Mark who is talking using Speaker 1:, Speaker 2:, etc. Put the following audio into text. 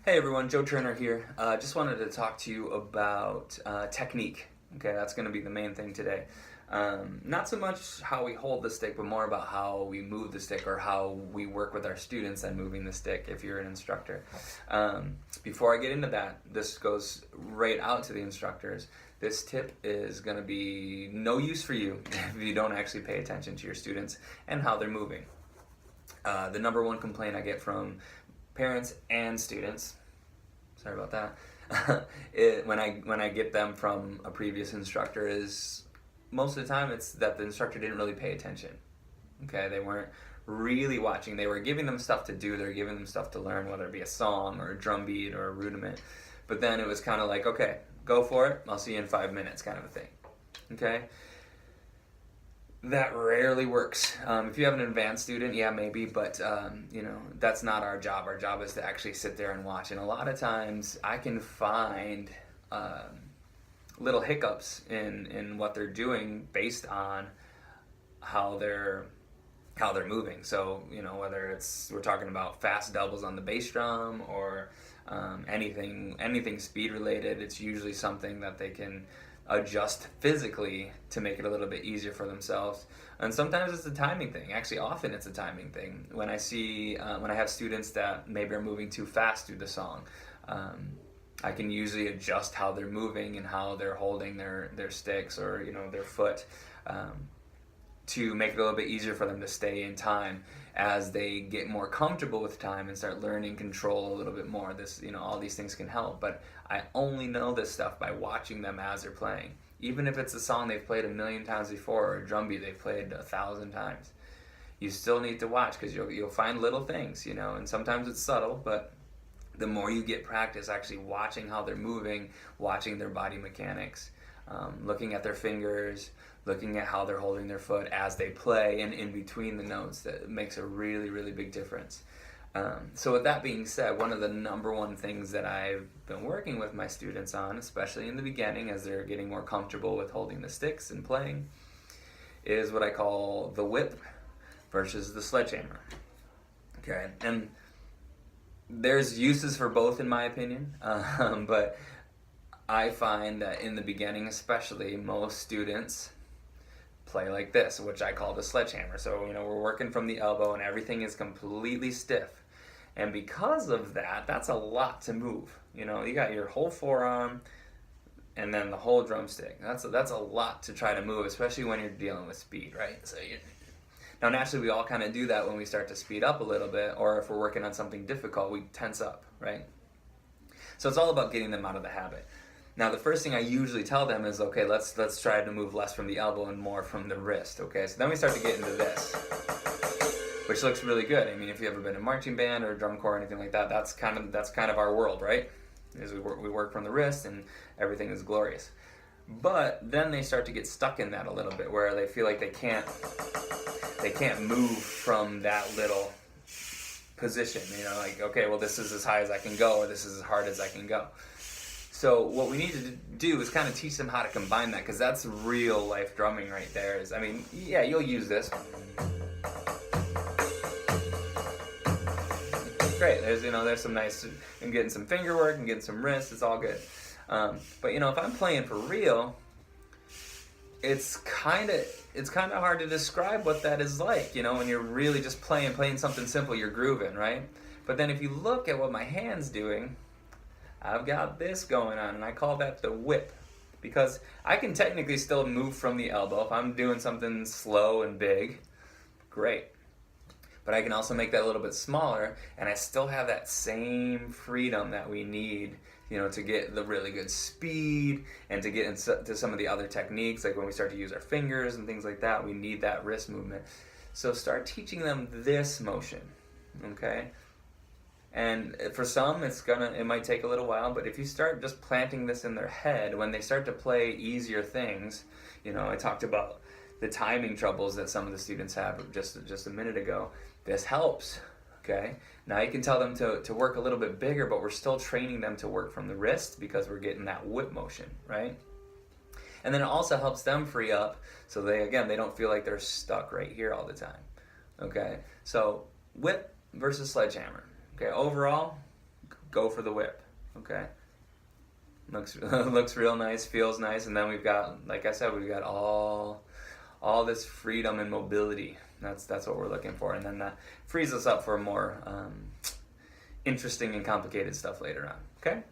Speaker 1: Hey everyone, Joe Turner here. Just wanted to talk to you about technique. Okay, that's going to be the main thing today. Not so much how we hold the stick, but more about how we move the stick or how we work with our students and moving the stick if you're an instructor. Before I get into that, this goes right out to the instructors. This tip is going to be no use for you if you don't actually pay attention to your students and how they're moving. The number one complaint I get from parents and students, sorry about that, when I get them from a previous instructor is most of the time it's that the instructor didn't really pay attention. Okay, they weren't really watching. They were giving them stuff to do. They were giving them stuff to learn, whether it be a song or a drum beat or a rudiment. But then it was kind of like, okay, go for it. I'll see you in 5 minutes, kind of a thing. Okay. That rarely works. If you have an advanced student, yeah, maybe, but that's not our job. Our job is to actually sit there and watch. And a lot of times, I can find little hiccups in what they're doing based on how they're moving. So whether we're talking about fast doubles on the bass drum or anything speed related, it's usually something that they can adjust physically to make it a little bit easier for themselves. And sometimes it's a timing thing. Actually, often it's a timing thing. When I have students that maybe are moving too fast through the song, I can usually adjust how they're moving and how they're holding their sticks or their foot, to make it a little bit easier for them to stay in time as they get more comfortable with time and start learning control a little bit more. All these things can help, but I only know this stuff by watching them as they're playing. Even if it's a song they've played 1,000,000 times before or a drum beat they've played 1,000 times, you still need to watch because you'll find little things, and sometimes it's subtle, but the more you get practice actually watching how they're moving, watching their body mechanics, looking at their fingers, looking at how they're holding their foot as they play and in between the notes, that makes a really, really big difference. So with that being said, one of the number one things that I've been working with my students on, especially in the beginning as they're getting more comfortable with holding the sticks and playing, is what I call the whip versus the sledgehammer. Okay, and there's uses for both in my opinion, but I find that in the beginning especially, most students play like this, which I call the sledgehammer. So, we're working from the elbow and everything is completely stiff. And because of that, that's a lot to move. You got your whole forearm and then the whole drumstick. That's a lot to try to move, especially when you're dealing with speed, right? Now, naturally, we all kind of do that when we start to speed up a little bit, or if we're working on something difficult, we tense up, right? So it's all about getting them out of the habit. Now, the first thing I usually tell them is, okay, let's try to move less from the elbow and more from the wrist, okay? So then we start to get into this, which looks really good. I mean, if you've ever been in marching band or drum corps or anything like that, that's kind of our world, right? Is we work from the wrist and everything is glorious. But then they start to get stuck in that a little bit, where they feel like they can't move from that little position. Like, okay, well, this is as high as I can go, or this is as hard as I can go. So what we need to do is kind of teach them how to combine that, because that's real life drumming right there. Yeah, you'll use this. Great. There's some nice, and getting some finger work and getting some wrist. It's all good. But if I'm playing for real, it's kind of hard to describe what that is like. When you're really just playing something simple, you're grooving, right? But then if you look at what my hand's doing, I've got this going on, and I call that the whip, because I can technically still move from the elbow. If I'm doing something slow and big, great. But I can also make that a little bit smaller, and I still have that same freedom that we need, to get the really good speed and to get into some of the other techniques, like when we start to use our fingers and things like that, we need that wrist movement. So start teaching them this motion, okay? And for some, it might take a little while, but if you start just planting this in their head, when they start to play easier things, I talked about the timing troubles that some of the students have just a minute ago. This helps, okay? Now you can tell them to work a little bit bigger, but we're still training them to work from the wrist because we're getting that whip motion, right? And then it also helps them free up, so they don't feel like they're stuck right here all the time, okay? So whip versus sledgehammer. Okay, overall, go for the whip. Okay, looks real nice, feels nice, and then we've got, like I said, we've got all this freedom and mobility. That's what we're looking for, and then that frees us up for more interesting and complicated stuff later on. Okay.